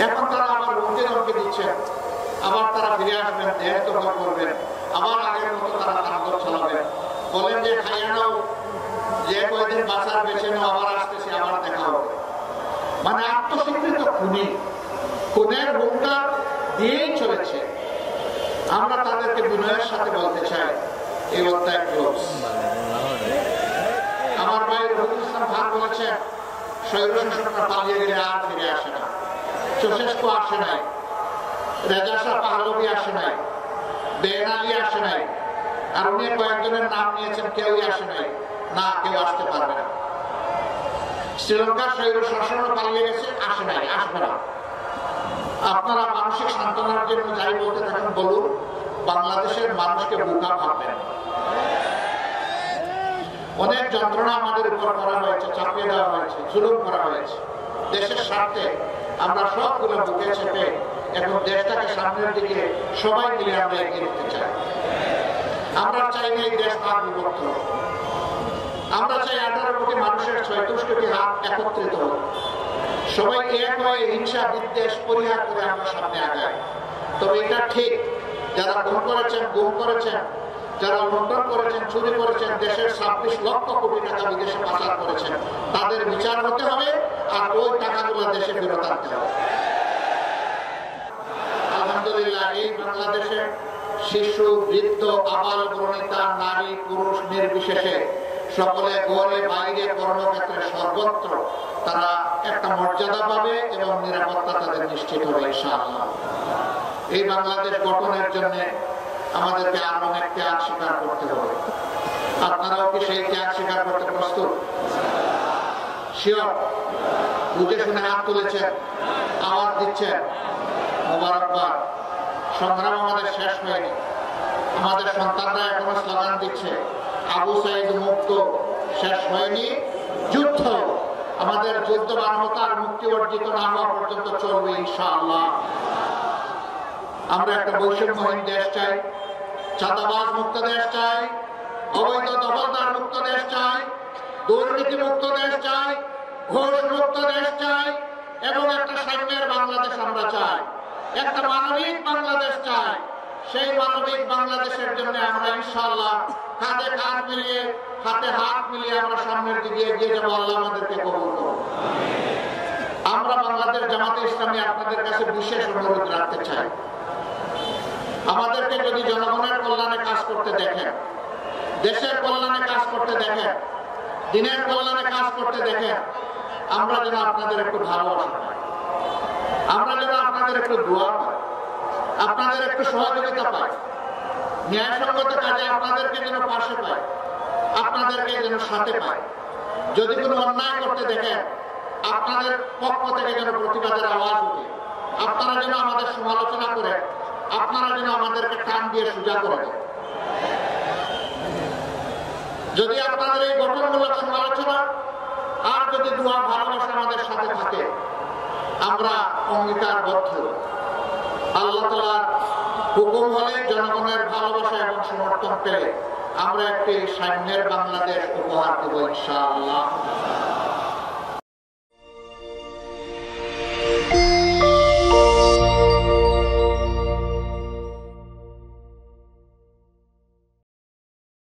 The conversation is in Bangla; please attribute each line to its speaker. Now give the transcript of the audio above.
Speaker 1: এখন তারা আবার হুমকি ধমকি দিচ্ছেন, আবার তারা ফিরে আসবেন, দেশ দখল করবেন, আবার আগের মতো তারা তাণ্ডব চালাবেন। বলেন যে খাইয়ে নাও, যে কয়দিন বাঁচার বেছে নাও, আবার আসতেছে, আবার দেখা হবে। মানে আত্মস্বীকৃত খুনি, খুনের হুঙ্কার দিয়েই চলেছে। আমরা তাদেরকে বিনয়ের সাথে বলতে চাই, এই অধ্যায় ক্লোজ। আমার ভাই রফিকুল ইসলাম খান বলেছেন, স্বৈরশাসকরা পালিয়ে গেলে আর ফিরে আসে না। চৌশেস্কু আসে নাই, রেজা শাহ পাহলভি আসে নাই, বেন আলী আসে নাই, আর উনি কয়েকজনের নাম নিয়েছেন, কেউই আসে নাই। না, কেউ আসতে পারবে না। শ্রীলঙ্কার স্বৈরশাসনও পালিয়ে গেছে, আসে নাই, আসবে না। আপনারা মানসিক সান্ত্বনার জন্য যাই বলতে থাকেন বলুন, বাংলাদেশের মানুষকে বোকা ভাববেন। অনেক যন্ত্রণা আমাদের উপর করা হয়েছে, চাপিয়ে দেওয়া হয়েছে, জুলুম করা হয়েছে। দেশের স্বার্থে আমরা সবগুলো বুকে চেপে এখন দেশটাকে সামনের দিকে সবাই মিলে আমরা এগিয়ে নিতে চাই। আমরা চাই না এই দেশ ভাগ বিভক্ত হোক। আমরা চাই 18 কোটি মানুষের 36টি হাত একত্রিত হোক। সবাই এক হয়ে হিংসা বিদ্বেষ পরিহার করে আমরা সামনে আগাই। তবে এটা ঠিক, যারা খুন করেছেন, গুম করেছেন, যারা লুণ্ঠন করেছেন, চুরি করেছেন, দেশের 26 লক্ষ কোটি টাকা বিদেশে পাচার করেছেন, তাদের বিচার হতে হবে, আর ওই টাকাগুলো দেশে ফেরত আনতে হবে। আলহামদুলিল্লাহ, এই বাংলাদেশে শিশু, বৃদ্ধ, আবাল বনিতা, নারী, পুরুষ নির্বিশেষে সকলে ঘরে বাইরে কর্মক্ষেত্রে সর্বত্র তারা একটা মর্যাদা পাবে এবং নিরাপত্তা তাদের নিশ্চিত হবে ইনশাআল্লাহ। এই বাংলাদেশ গঠনের জন্য আমাদেরকে আরো অনেক ত্যাগ স্বীকার করতে হবে। আপনারাও কি সেই ত্যাগ স্বীকার করতে প্রস্তুত? শিওর? বুঝে শুনে হাত তুলেছেন, আওয়াজ দিচ্ছেন, মোবারকবাদ। সংগ্রাম আমাদের শেষ হয়নি। আমাদের সন্তানরা এখনো স্লোগান দিচ্ছে, আবু সাইদ মুক্ত, শেষ হয়নি, যুদ্ধ। আমাদের যুদ্ধ মানবতার মুক্তি অর্জিত না হওয়া পর্যন্ত চলবে ইনশাআল্লাহ। আমরা একটা বৈষম্যহীন দেশ চাই, চাঁদাবাজ মুক্ত দেশ চাই, অবৈধ দখলদার মুক্ত দেশ চাই, দুর্নীতি মুক্ত দেশ চাই, ঘোষ মুক্ত দেশ চাই, এবং একটা সাম্যের বাংলাদেশ আমরা চাই, একটা মানবিক বাংলাদেশ চাই। সেই মানবিক বাংলাদেশের জন্য আমরা ইনশাআল্লাহ কাঁধে কাঁধ মিলিয়ে, হাতে হাত মিলিয়ে আমরা সামনের দিকে এগিয়ে যাবো। আল্লাহ আমাদেরকে কবুল করুন। আমরা বাংলাদেশ জামাতে ইসলামী আপনাদের কাছে বিশেষ অনুরোধ রাখতে চাই, আমাদেরকে যদি জনগণের কল্যাণে কাজ করতে দেখেন, দেশের কল্যাণে কাজ করতে দেখেন, দিনের কল্যাণে কাজ করতে দেখেন, আমরা যেন আপনাদের একটু ভালোবাসা পাই, আমরা যেন আপনাদের একটু দোয়া পাই, আপনাদের একটু সহযোগিতা পাই, ন্যায়সঙ্গত কাজে আপনাদেরকে যেন পাশে পাই, আপনাদেরকে যেন সাথে পাই। যদি কোনো অন্যায় করতে দেখেন, আপনাদের পক্ষ থেকে যেন প্রতিবাদের আওয়াজ উঠে, আপনারা যেন আমাদের সমালোচনা করেন, আপনারা যেন আমাদেরকে টান দিয়ে সোজা করে দেন। যদি আপনাদের এই গঠনমূলক সমালোচনা আর যদি দোয়া ভালোবাসা আমাদের সাথে থাকে, আমরা অঙ্গীকারবদ্ধ আল্লাহ তাআলার হুকুম হলে, জনগণের ভালোবাসা এবং সমর্থন পেলে আমরা একটি সাম্যের বাংলাদেশ উপহার দেব ইনশাআল্লাহ।